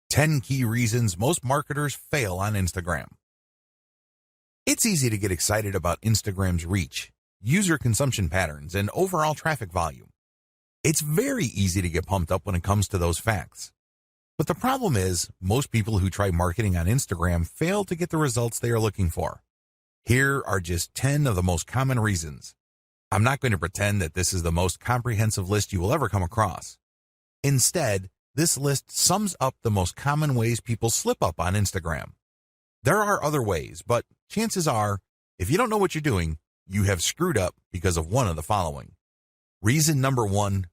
10 key reasons most marketers fail on Instagram. It's easy to get excited about Instagram's reach, user consumption patterns, and overall traffic volume. It's very easy to get pumped up when it comes to those facts. But the problem is, most people who try marketing on Instagram fail to get the results they are looking for. Here are just 10 of the most common reasons. I'm not going to pretend that this is the most comprehensive list you will ever come across. Instead, this list sums up the most common ways people slip up on Instagram. There are other ways, but chances are, if you don't know what you're doing, you have screwed up because of one of the following. Reason number 1,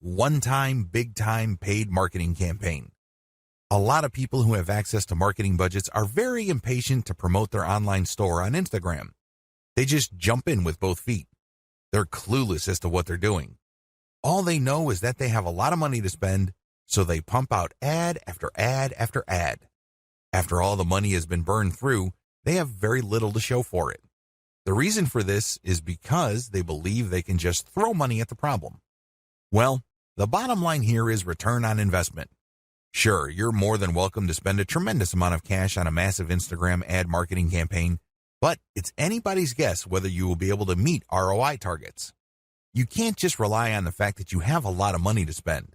one-time, big-time paid marketing campaign. A lot of people who have access to marketing budgets are very impatient to promote their online store on Instagram. They just jump in with both feet. They're clueless as to what they're doing. All they know is that they have a lot of money to spend, so they pump out ad after ad after ad. After all the money has been burned through, they have very little to show for it. The reason for this is because they believe they can just throw money at the problem. Well, the bottom line here is return on investment. Sure, you're more than welcome to spend a tremendous amount of cash on a massive Instagram ad marketing campaign, but it's anybody's guess whether you will be able to meet ROI targets. You can't just rely on the fact that you have a lot of money to spend.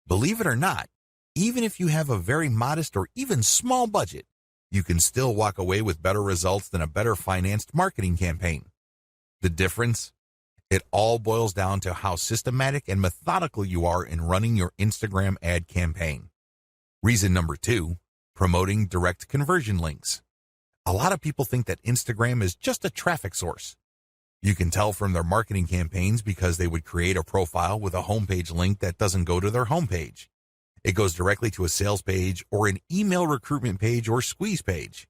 Believe it or not, even if you have a very modest or even small budget, you can still walk away with better results than a better financed marketing campaign. The difference? It all boils down to how systematic and methodical you are in running your Instagram ad campaign. Reason number 2, promoting direct conversion links. A lot of people think that Instagram is just a traffic source. You can tell from their marketing campaigns because they would create a profile with a homepage link that doesn't go to their homepage. It goes directly to a sales page or an email recruitment page or squeeze page.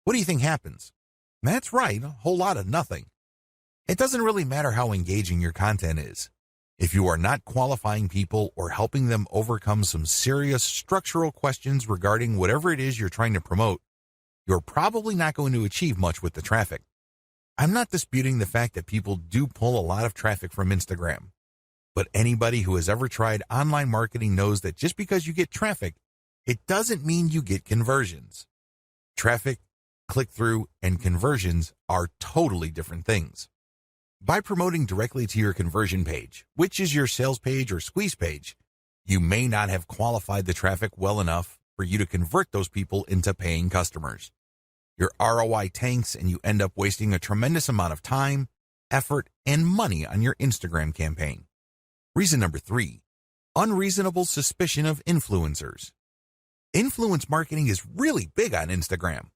What do you think happens? That's right, a whole lot of nothing. It doesn't really matter how engaging your content is. If you are not qualifying people or helping them overcome some serious structural questions regarding whatever it is you're trying to promote, you're probably not going to achieve much with the traffic. I'm not disputing the fact that people do pull a lot of traffic from Instagram. But anybody who has ever tried online marketing knows that just because you get traffic, it doesn't mean you get conversions. Traffic, click-through, and conversions are totally different things. By promoting directly to your conversion page, which is your sales page or squeeze page, you may not have qualified the traffic well enough for you to convert those people into paying customers. Your ROI tanks and you end up wasting a tremendous amount of time, effort, and money on your Instagram campaign. Reason number 3, unreasonable suspicion of influencers. Influence marketing is really big on Instagram.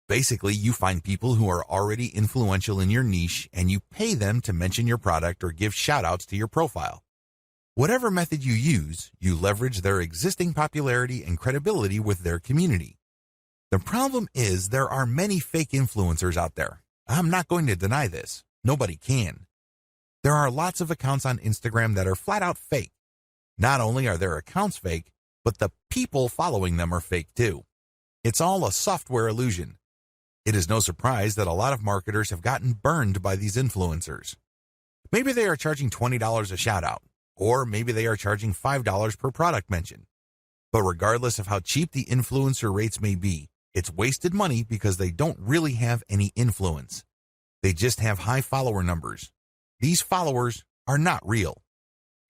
Basically, you find people who are already influential in your niche and you pay them to mention your product or give shout-outs to your profile. Whatever method you use, you leverage their existing popularity and credibility with their community. The problem is there are many fake influencers out there. I'm not going to deny this. Nobody can. There are lots of accounts on Instagram that are flat out fake. Not only are their accounts fake, but the people following them are fake too. It's all a software illusion. It is no surprise that a lot of marketers have gotten burned by these influencers. Maybe they are charging $20 a shout out, or maybe they are charging $5 per product mention. But regardless of how cheap the influencer rates may be, it's wasted money because they don't really have any influence. They just have high follower numbers. These followers are not real.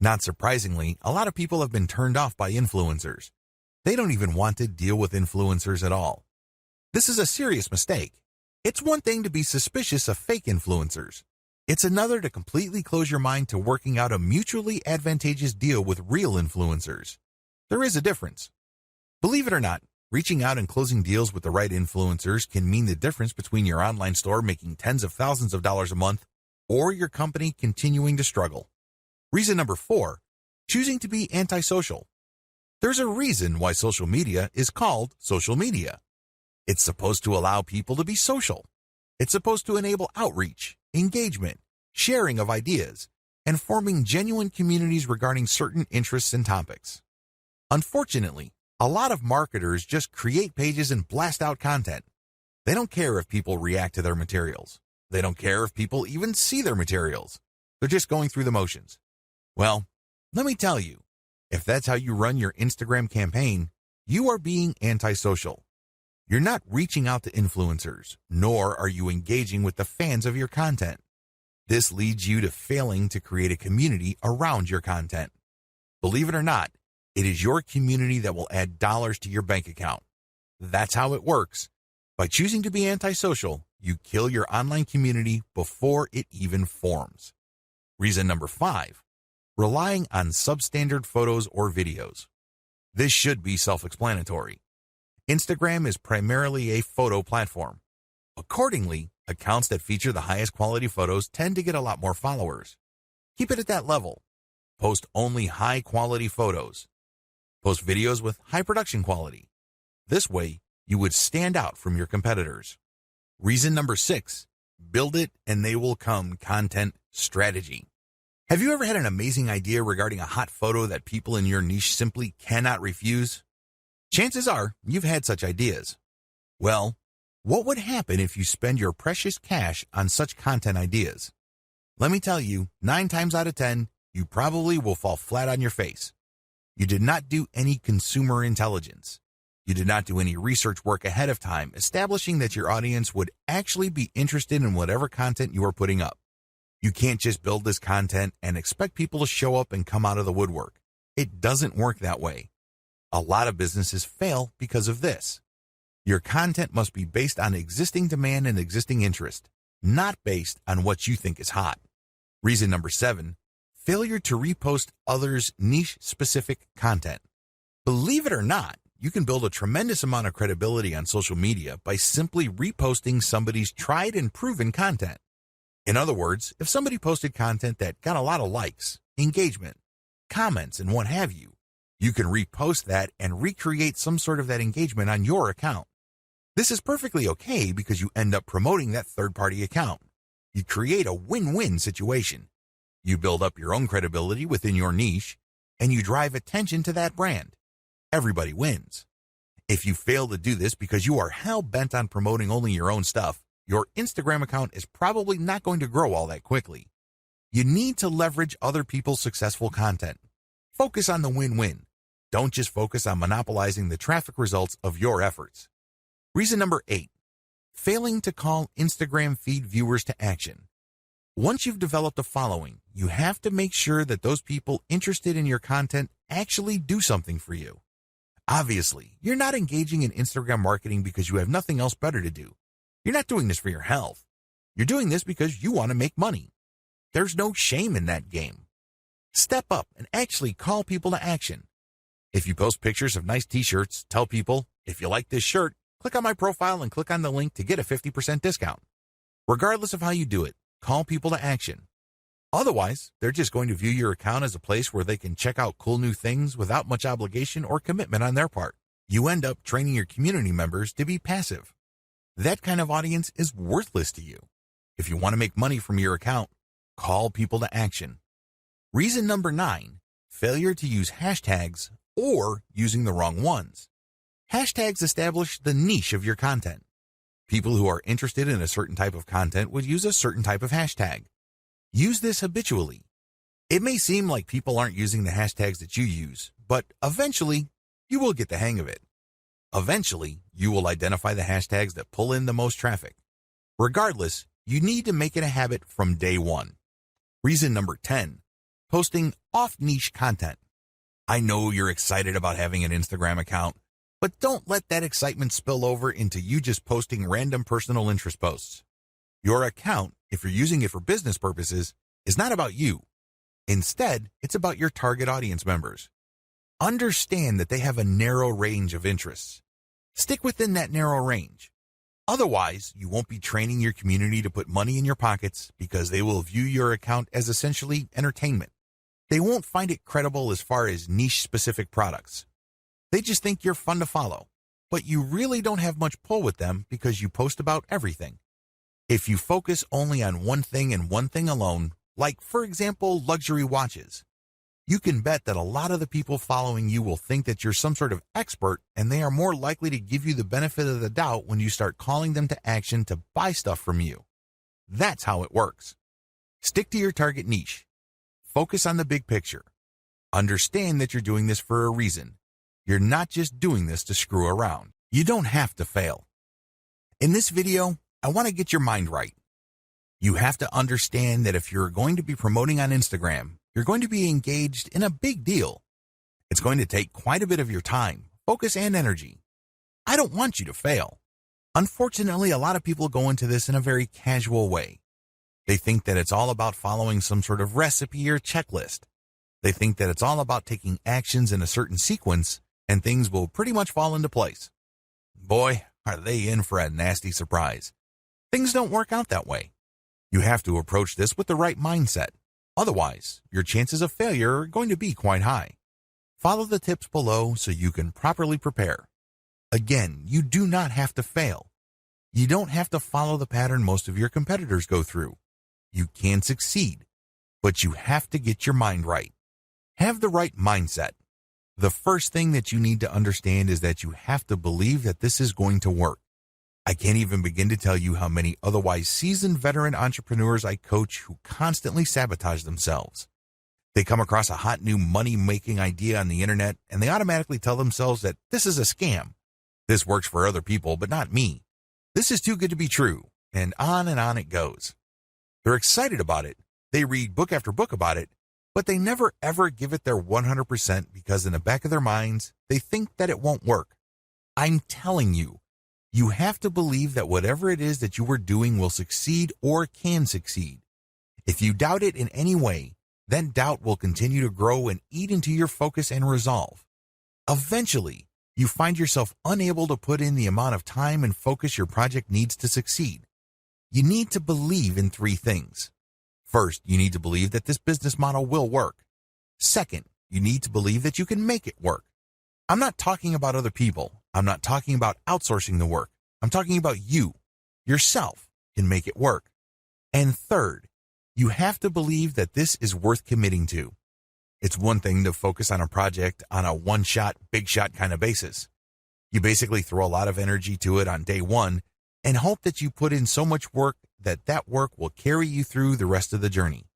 Not surprisingly, a lot of people have been turned off by influencers. They don't even want to deal with influencers at all. This is a serious mistake. It's one thing to be suspicious of fake influencers. It's another to completely close your mind to working out a mutually advantageous deal with real influencers. There is a difference. Believe it or not, reaching out and closing deals with the right influencers can mean the difference between your online store making tens of thousands of dollars a month or your company continuing to struggle. Reason number 4, choosing to be antisocial. There's a reason why social media is called social media. It's supposed to allow people to be social. It's supposed to enable outreach, engagement, sharing of ideas, and forming genuine communities regarding certain interests and topics. Unfortunately, a lot of marketers just create pages and blast out content. They don't care if people react to their materials. They don't care if people even see their materials. They're just going through the motions. Well, let me tell you, if that's how you run your Instagram campaign, you are being antisocial. You're not reaching out to influencers, nor are you engaging with the fans of your content. This leads you to failing to create a community around your content. Believe it or not, it is your community that will add dollars to your bank account. That's how it works. By choosing to be antisocial, you kill your online community before it even forms. Reason number 5, relying on substandard photos or videos. This should be self-explanatory. Instagram is primarily a photo platform. Accordingly, accounts that feature the highest quality photos tend to get a lot more followers. Keep it at that level. Post only high quality photos. Post videos with high production quality. This way, you would stand out from your competitors. Reason number 6, build it and they will come content strategy. Have you ever had an amazing idea regarding a hot photo that people in your niche simply cannot refuse? Chances are you've had such ideas. Well, what would happen if you spend your precious cash on such content ideas? Let me tell you, 9 times out of 10, you probably will fall flat on your face. You did not do any consumer intelligence. You did not do any research work ahead of time establishing that your audience would actually be interested in whatever content you are putting up. You can't just build this content and expect people to show up and come out of the woodwork. It doesn't work that way. A lot of businesses fail because of this. Your content must be based on existing demand and existing interest, not based on what you think is hot. Reason number 7, failure to repost others' niche-specific content. Believe it or not, you can build a tremendous amount of credibility on social media by simply reposting somebody's tried and proven content. In other words, if somebody posted content that got a lot of likes, engagement, comments, and what have you, you can repost that and recreate some sort of that engagement on your account. This is perfectly okay because you end up promoting that third-party account. You create a win-win situation. You build up your own credibility within your niche, and you drive attention to that brand. Everybody wins. If you fail to do this because you are hell-bent on promoting only your own stuff, your Instagram account is probably not going to grow all that quickly. You need to leverage other people's successful content. Focus on the win-win. Don't just focus on monopolizing the traffic results of your efforts. Reason number 8, failing to call Instagram feed viewers to action. Once you've developed a following, you have to make sure that those people interested in your content actually do something for you. Obviously, you're not engaging in Instagram marketing because you have nothing else better to do. You're not doing this for your health. You're doing this because you want to make money. There's no shame in that game. Step up and actually call people to action. If you post pictures of nice t-shirts, tell people, if you like this shirt, click on my profile and click on the link to get a 50% discount. Regardless of how you do it, call people to action. Otherwise, they're just going to view your account as a place where they can check out cool new things without much obligation or commitment on their part. You end up training your community members to be passive. That kind of audience is worthless to you. If you want to make money from your account, call people to action. Reason number 9, failure to use hashtags or using the wrong ones. Hashtags establish the niche of your content. People who are interested in a certain type of content would use a certain type of hashtag. Use this habitually. It may seem like people aren't using the hashtags that you use, but eventually, you will get the hang of it. Eventually, you will identify the hashtags that pull in the most traffic. Regardless, you need to make it a habit from day one. Reason number 10, posting off-niche content. I know you're excited about having an Instagram account, but don't let that excitement spill over into you just posting random personal interest posts. Your account, if you're using it for business purposes, is not about you. Instead, it's about your target audience members. Understand that they have a narrow range of interests. Stick within that narrow range. Otherwise, you won't be training your community to put money in your pockets because they will view your account as essentially entertainment. They won't find it credible as far as niche-specific products. They just think you're fun to follow, but you really don't have much pull with them because you post about everything. If you focus only on one thing and one thing alone, like, for example, luxury watches, you can bet that a lot of the people following you will think that you're some sort of expert, and they are more likely to give you the benefit of the doubt when you start calling them to action to buy stuff from you. That's how it works. Stick to your target niche. Focus on the big picture. Understand that you're doing this for a reason. You're not just doing this to screw around. You don't have to fail. In this video, I want to get your mind right. You have to understand that if you're going to be promoting on Instagram, you're going to be engaged in a big deal. It's going to take quite a bit of your time, focus, and energy. I don't want you to fail. Unfortunately, a lot of people go into this in a very casual way. They think that it's all about following some sort of recipe or checklist. They think that it's all about taking actions in a certain sequence and things will pretty much fall into place. Boy, are they in for a nasty surprise. Things don't work out that way. You have to approach this with the right mindset. Otherwise, your chances of failure are going to be quite high. Follow the tips below so you can properly prepare. Again, you do not have to fail. You don't have to follow the pattern most of your competitors go through. You can succeed, but you have to get your mind right. Have the right mindset. The first thing that you need to understand is that you have to believe that this is going to work. I can't even begin to tell you how many otherwise seasoned veteran entrepreneurs I coach who constantly sabotage themselves. They come across a hot new money-making idea on the internet and they automatically tell themselves that this is a scam. This works for other people, but not me. This is too good to be true, and on it goes. They're excited about it. They read book after book about it, but they never ever give it their 100% because in the back of their minds, they think that it won't work. I'm telling you, you have to believe that whatever it is that you are doing will succeed or can succeed. If you doubt it in any way, then doubt will continue to grow and eat into your focus and resolve. Eventually, you find yourself unable to put in the amount of time and focus your project needs to succeed. You need to believe in three things. First, you need to believe that this business model will work. Second, you need to believe that you can make it work. I'm not talking about other people. I'm not talking about outsourcing the work. I'm talking about you, yourself, can make it work. And third, you have to believe that this is worth committing to. It's one thing to focus on a project on a one-shot, big-shot kind of basis. You basically throw a lot of energy to it on day one and hope that you put in so much work that that work will carry you through the rest of the journey.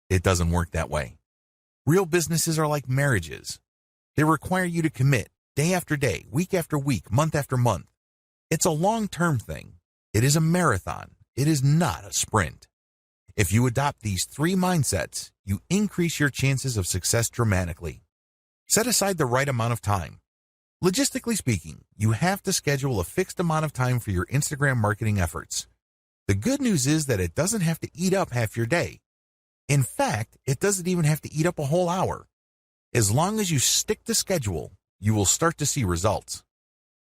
It doesn't work that way. Real businesses are like marriages. They require you to commit day after day, week after week, month after month. It's a long-term thing. It is a marathon. It is not a sprint. If you adopt these three mindsets, you increase your chances of success dramatically. Set aside the right amount of time. Logistically speaking, you have to schedule a fixed amount of time for your Instagram marketing efforts. The good news is that it doesn't have to eat up half your day. In fact, it doesn't even have to eat up a whole hour. As long as you stick to schedule, you will start to see results.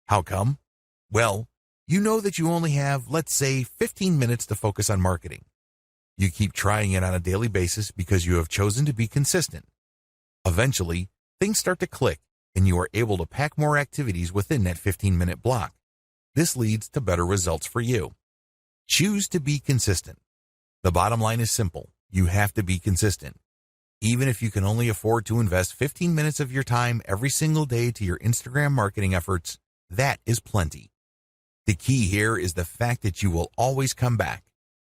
How come? Well, you know that you only have, let's say, 15 minutes to focus on marketing. You keep trying it on a daily basis because you have chosen to be consistent. Eventually, things start to click and you are able to pack more activities within that 15-minute block. This leads to better results for you. Choose to be consistent. The bottom line is simple. You have to be consistent. Even if you can only afford to invest 15 minutes of your time every single day to your Instagram marketing efforts, that is plenty. The key here is the fact that you will always come back.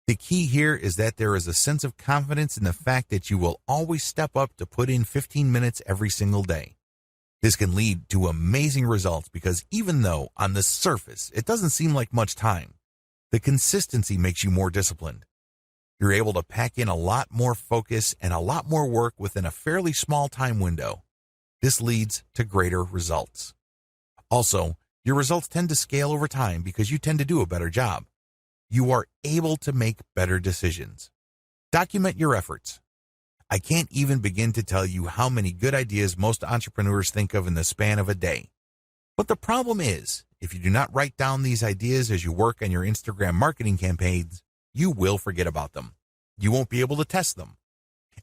The key here is that there is a sense of confidence in the fact that you will always step up to put in 15 minutes every single day. This can lead to amazing results because even though on the surface it doesn't seem like much time, the consistency makes you more disciplined. You're able to pack in a lot more focus and a lot more work within a fairly small time window. This leads to greater results. Also, your results tend to scale over time because you tend to do a better job. You are able to make better decisions. Document your efforts. I can't even begin to tell you how many good ideas most entrepreneurs think of in the span of a day. But the problem is, if you do not write down these ideas as you work on your Instagram marketing campaigns, you will forget about them. You won't be able to test them.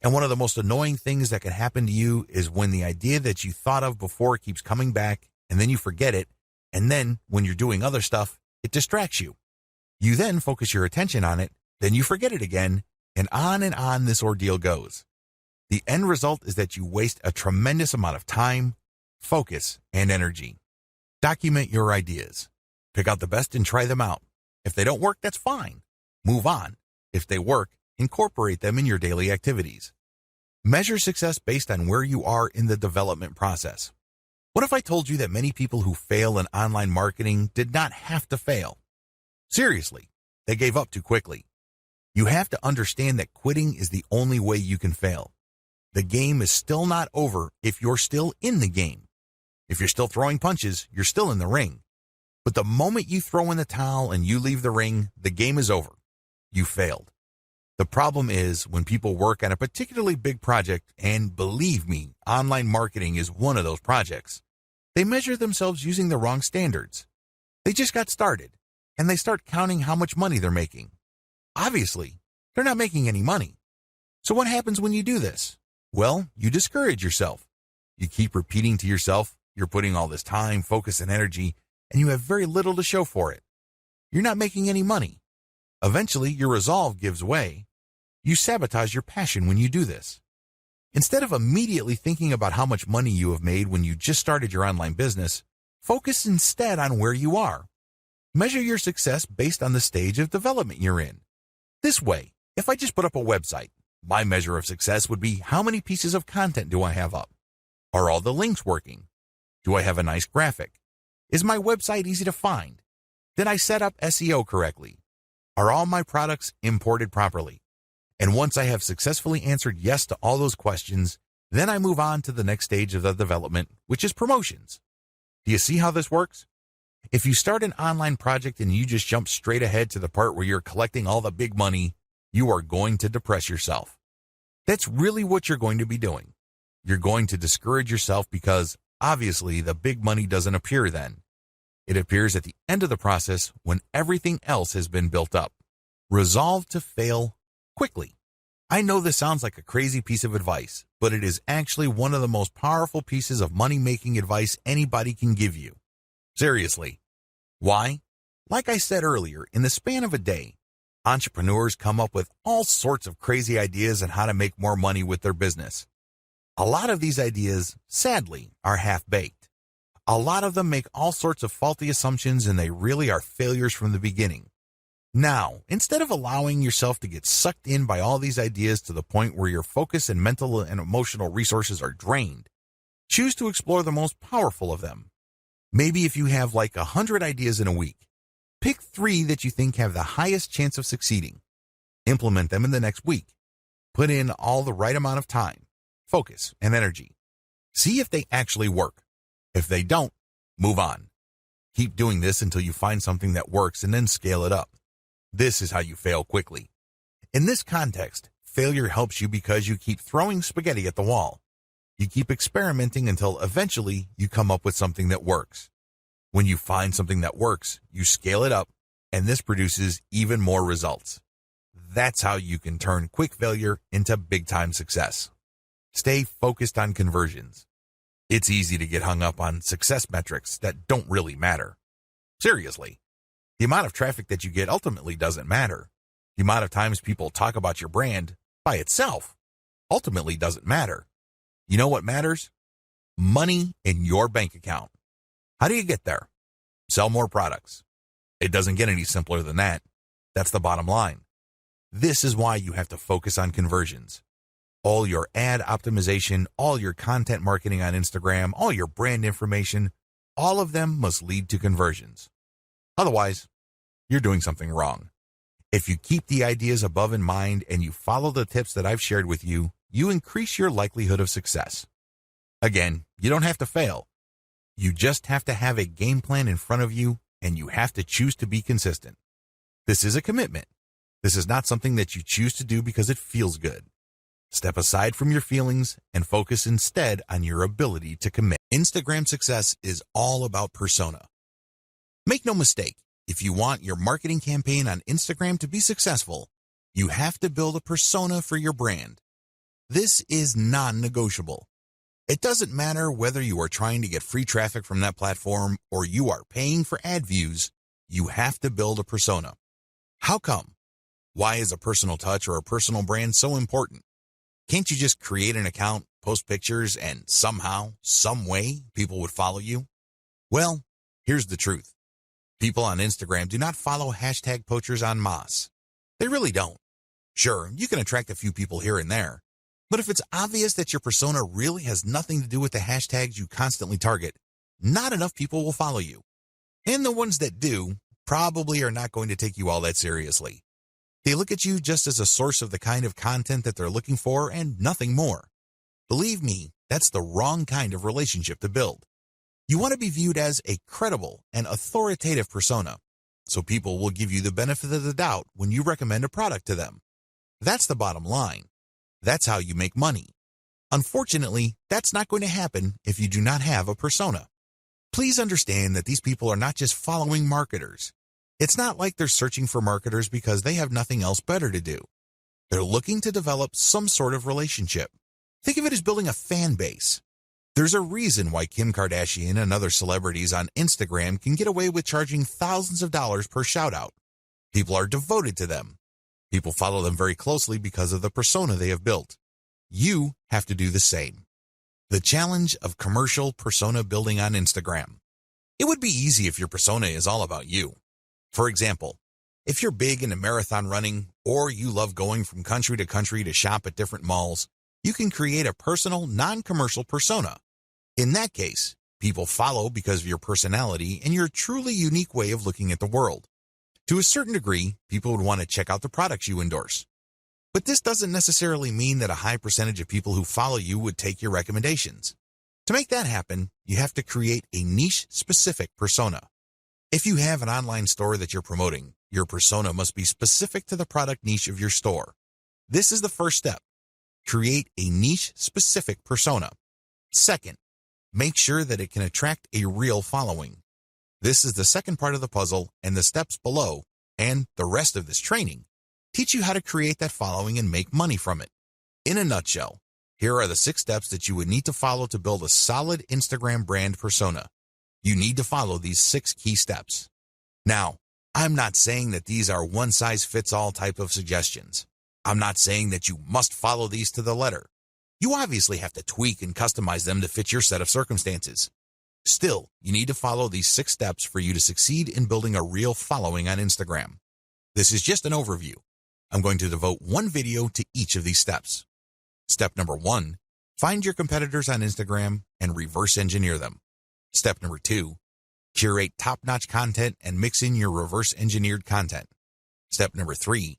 And one of the most annoying things that can happen to you is when the idea that you thought of before keeps coming back, and then you forget it, and then when you're doing other stuff, it distracts you. You then focus your attention on it, then you forget it again, and on this ordeal goes. The end result is that you waste a tremendous amount of time, focus, and energy. Document your ideas. Pick out the best and try them out. If they don't work, that's fine. Move on. If they work, incorporate them in your daily activities. Measure success based on where you are in the development process. What if I told you that many people who fail in online marketing did not have to fail? Seriously, they gave up too quickly. You have to understand that quitting is the only way you can fail. The game is still not over if you're still in the game. If you're still throwing punches, you're still in the ring. But the moment you throw in the towel and you leave the ring, the game is over. You failed. The problem is when people work on a particularly big project, and believe me, online marketing is one of those projects, they measure themselves using the wrong standards. They just got started, and they start counting how much money they're making. Obviously, they're not making any money. So what happens when you do this? Well, you discourage yourself. You keep repeating to yourself, you're putting all this time, focus, and energy, and you have very little to show for it. You're not making any money. Eventually, your resolve gives way. You sabotage your passion when you do this. Instead of immediately thinking about how much money you have made when you just started your online business, focus instead on where you are. Measure your success based on the stage of development you're in. This way, if I just put up a website, my measure of success would be how many pieces of content do I have up? Are all the links working? Do I have a nice graphic? Is my website easy to find? Did I set up SEO correctly? Are all my products imported properly? And once I have successfully answered yes to all those questions, then I move on to the next stage of the development, which is promotions. Do you see how this works? If you start an online project and you just jump straight ahead to the part where you're collecting all the big money, you are going to depress yourself. That's really what you're going to be doing. You're going to discourage yourself because, obviously, the big money doesn't appear then. It appears at the end of the process when everything else has been built up. Resolve to fail quickly. I know this sounds like a crazy piece of advice, but it is actually one of the most powerful pieces of money-making advice anybody can give you. Seriously. Why? Like I said earlier, in the span of a day, entrepreneurs come up with all sorts of crazy ideas on how to make more money with their business. A lot of these ideas, sadly, are half-baked. A lot of them make all sorts of faulty assumptions and they really are failures from the beginning. Now, instead of allowing yourself to get sucked in by all these ideas to the point where your focus and mental and emotional resources are drained, choose to explore the most powerful of them. Maybe if you have like 100 ideas in a week, pick 3 that you think have the highest chance of succeeding. Implement them in the next week. Put in all the right amount of time, focus, and energy. See if they actually work. If they don't, move on. Keep doing this until you find something that works and then scale it up. This is how you fail quickly. In this context, failure helps you because you keep throwing spaghetti at the wall. You keep experimenting until eventually you come up with something that works. When you find something that works, you scale it up, and this produces even more results. That's how you can turn quick failure into big-time success. Stay focused on conversions. It's easy to get hung up on success metrics that don't really matter. Seriously. The amount of traffic that you get ultimately doesn't matter. The amount of times people talk about your brand by itself ultimately doesn't matter. You know what matters? Money in your bank account. How do you get there? Sell more products. It doesn't get any simpler than that. That's the bottom line. This is why you have to focus on conversions. All your ad optimization, all your content marketing on Instagram, all your brand information, all of them must lead to conversions. Otherwise, you're doing something wrong. If you keep the ideas above in mind and you follow the tips that I've shared with you, you increase your likelihood of success. Again, you don't have to fail. You just have to have a game plan in front of you, and you have to choose to be consistent. This is a commitment. This is not something that you choose to do because it feels good. Step aside from your feelings and focus instead on your ability to commit. Instagram success is all about persona. Make no mistake, if you want your marketing campaign on Instagram to be successful, you have to build a persona for your brand. This is non-negotiable. It doesn't matter whether you are trying to get free traffic from that platform or you are paying for ad views, you have to build a persona. How come? Why is a personal touch or a personal brand so important? Can't you just create an account, post pictures, and somehow, some way, people would follow you? Well, here's the truth. People on Instagram do not follow hashtag poachers en masse. They really don't. Sure, you can attract a few people here and there, but if it's obvious that your persona really has nothing to do with the hashtags you constantly target, not enough people will follow you. And the ones that do probably are not going to take you all that seriously. They look at you just as a source of the kind of content that they're looking for and nothing more. Believe me, that's the wrong kind of relationship to build. You want to be viewed as a credible and authoritative persona, so people will give you the benefit of the doubt when you recommend a product to them. That's the bottom line. That's how you make money. Unfortunately, that's not going to happen if you do not have a persona. Please understand that these people are not just following marketers. It's not like they're searching for marketers because they have nothing else better to do. They're looking to develop some sort of relationship. Think of it as building a fan base. There's a reason why Kim Kardashian and other celebrities on Instagram can get away with charging thousands of dollars per shout-out. People are devoted to them. People follow them very closely because of the persona they have built. You have to do the same. The challenge of commercial persona building on Instagram. It would be easy if your persona is all about you. For example, if you're big into marathon running or you love going from country to country to shop at different malls, you can create a personal, non-commercial persona. In that case, people follow because of your personality and your truly unique way of looking at the world. To a certain degree, people would want to check out the products you endorse. But this doesn't necessarily mean that a high percentage of people who follow you would take your recommendations. To make that happen, you have to create a niche-specific persona. If you have an online store that you're promoting, your persona must be specific to the product niche of your store. This is the first step. Create a niche-specific persona. Second, make sure that it can attract a real following. This is the second part of the puzzle, and the steps below, and the rest of this training, teach you how to create that following and make money from it. In a nutshell, here are the 6 steps that you would need to follow to build a solid Instagram brand persona. You need to follow these 6 key steps. Now, I'm not saying that these are one-size-fits-all type of suggestions. I'm not saying that you must follow these to the letter. You obviously have to tweak and customize them to fit your set of circumstances. Still, you need to follow these 6 steps for you to succeed in building a real following on Instagram. This is just an overview. I'm going to devote one video to each of these steps. Step number 1, find your competitors on Instagram and reverse engineer them. Step number 2, curate top-notch content and mix in your reverse engineered content. Step number 3,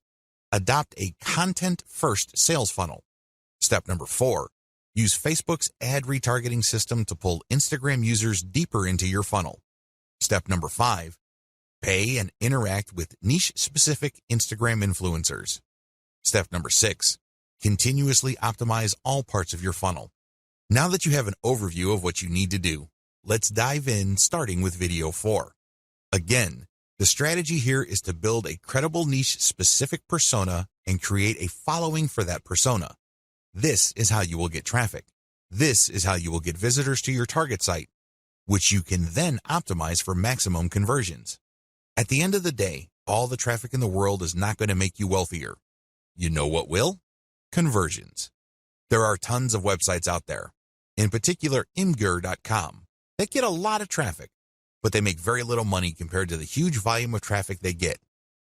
adopt a content-first sales funnel. Step number 4, use Facebook's ad retargeting system to pull Instagram users deeper into your funnel. Step number 5, pay and interact with niche-specific Instagram influencers. Step number 6, continuously optimize all parts of your funnel. Now that you have an overview of what you need to do, let's dive in, starting with video 4. Again, the strategy here is to build a credible niche-specific persona and create a following for that persona. This is how you will get traffic. This is how you will get visitors to your target site, which you can then optimize for maximum conversions. At the end of the day, all the traffic in the world is not going to make you wealthier. You know what will? Conversions. There are tons of websites out there, in particular Imgur.com, that get a lot of traffic, but they make very little money compared to the huge volume of traffic they get.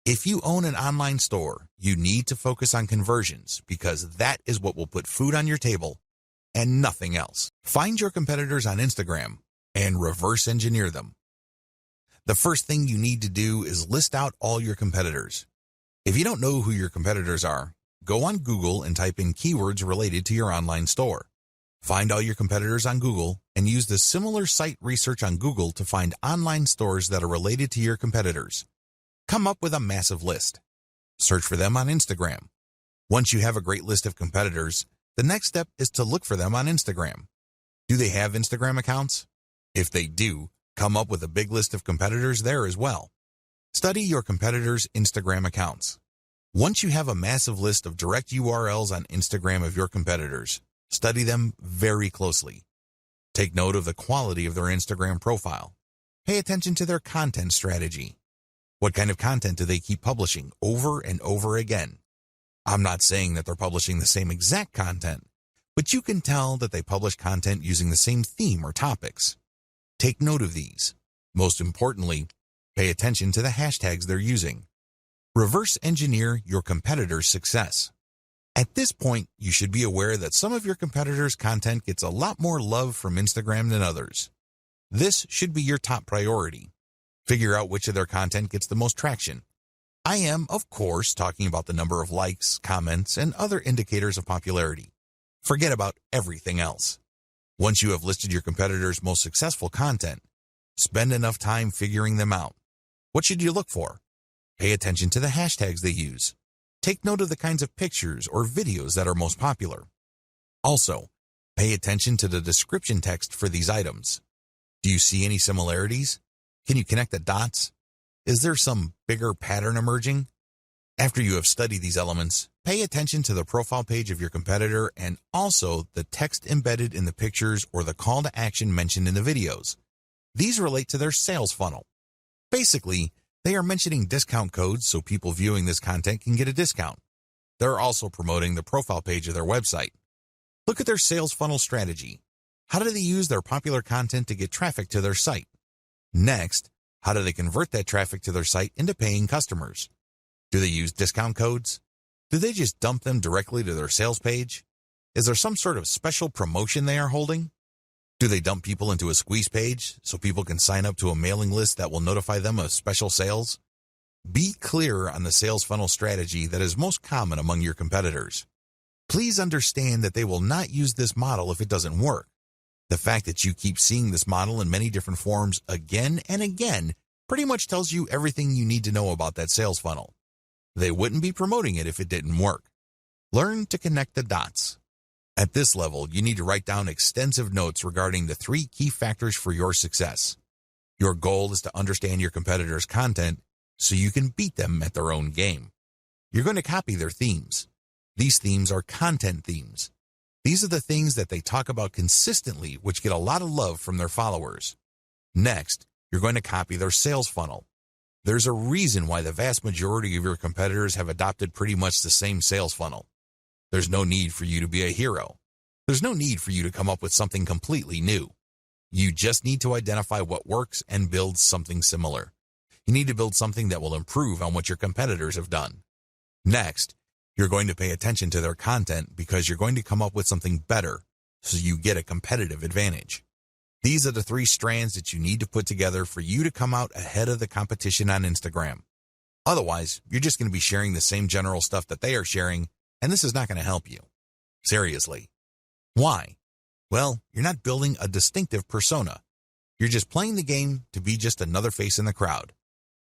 If you own an online store, you need to focus on conversions because that is what will put food on your table and nothing else. Find your competitors on Instagram and reverse engineer them. The first thing you need to do is list out all your competitors. If you don't know who your competitors are, go on Google and type in keywords related to your online store. Find all your competitors on Google and use the similar site research on Google to find online stores that are related to your competitors. Come up with a massive list. Search for them on Instagram. Once you have a great list of competitors, the next step is to look for them on Instagram. Do they have Instagram accounts? If they do, come up with a big list of competitors there as well. Study your competitors' Instagram accounts. Once you have a massive list of direct URLs on Instagram of your competitors, study them very closely. Take note of the quality of their Instagram profile. Pay attention to their content strategy. What kind of content do they keep publishing over and over again? I'm not saying that they're publishing the same exact content, but you can tell that they publish content using the same theme or topics. Take note of these. Most importantly, pay attention to the hashtags they're using. Reverse engineer your competitors' success. At this point, you should be aware that some of your competitors' content gets a lot more love from Instagram than others. This should be your top priority. Figure out which of their content gets the most traction. I am, of course, talking about the number of likes, comments, and other indicators of popularity. Forget about everything else. Once you have listed your competitors' most successful content, spend enough time figuring them out. What should you look for? Pay attention to the hashtags they use. Take note of the kinds of pictures or videos that are most popular. Also, pay attention to the description text for these items. Do you see any similarities? Can you connect the dots? Is there some bigger pattern emerging? After you have studied these elements, pay attention to the profile page of your competitor and also the text embedded in the pictures or the call to action mentioned in the videos. These relate to their sales funnel. Basically, they are mentioning discount codes so people viewing this content can get a discount. They're also promoting the profile page of their website. Look at their sales funnel strategy. How do they use their popular content to get traffic to their site? Next, how do they convert that traffic to their site into paying customers? Do they use discount codes? Do they just dump them directly to their sales page? Is there some sort of special promotion they are holding? Do they dump people into a squeeze page so people can sign up to a mailing list that will notify them of special sales? Be clear on the sales funnel strategy that is most common among your competitors. Please understand that they will not use this model if it doesn't work. The fact that you keep seeing this model in many different forms again and again pretty much tells you everything you need to know about that sales funnel. They wouldn't be promoting it if it didn't work. Learn to connect the dots. At this level, you need to write down extensive notes regarding the 3 key factors for your success. Your goal is to understand your competitors' content so you can beat them at their own game. You're going to copy their themes. These themes are content themes. These are the things that they talk about consistently, which get a lot of love from their followers. Next, you're going to copy their sales funnel. There's a reason why the vast majority of your competitors have adopted pretty much the same sales funnel. There's no need for you to be a hero. There's no need for you to come up with something completely new. You just need to identify what works and build something similar. You need to build something that will improve on what your competitors have done. Next, you're going to pay attention to their content because you're going to come up with something better so you get a competitive advantage. These are the 3 strands that you need to put together for you to come out ahead of the competition on Instagram. Otherwise, you're just going to be sharing the same general stuff that they are sharing, and this is not going to help you. Seriously. Why? Well, you're not building a distinctive persona. You're just playing the game to be just another face in the crowd.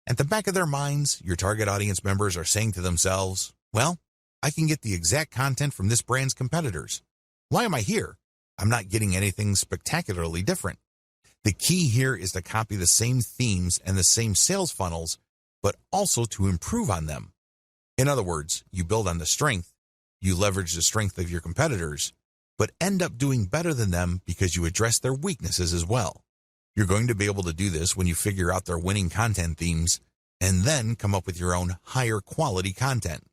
At the back of their minds, your target audience members are saying to themselves, well, I can get the exact content from this brand's competitors. Why am I here? I'm not getting anything spectacularly different. The key here is to copy the same themes and the same sales funnels, but also to improve on them. In other words, you build on the strength, you leverage the strength of your competitors, but end up doing better than them because you address their weaknesses as well. You're going to be able to do this when you figure out their winning content themes and then come up with your own higher quality content.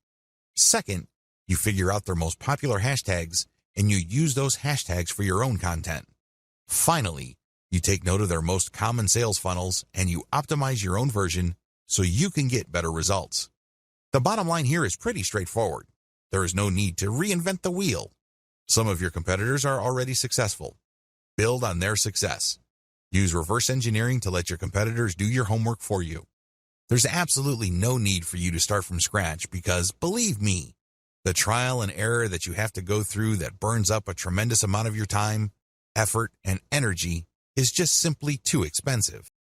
Second, you figure out their most popular hashtags and you use those hashtags for your own content. Finally, you take note of their most common sales funnels and you optimize your own version so you can get better results. The bottom line here is pretty straightforward. There is no need to reinvent the wheel. Some of your competitors are already successful. Build on their success. Use reverse engineering to let your competitors do your homework for you. There's absolutely no need for you to start from scratch because, believe me, the trial and error that you have to go through that burns up a tremendous amount of your time, effort, and energy is just simply too expensive.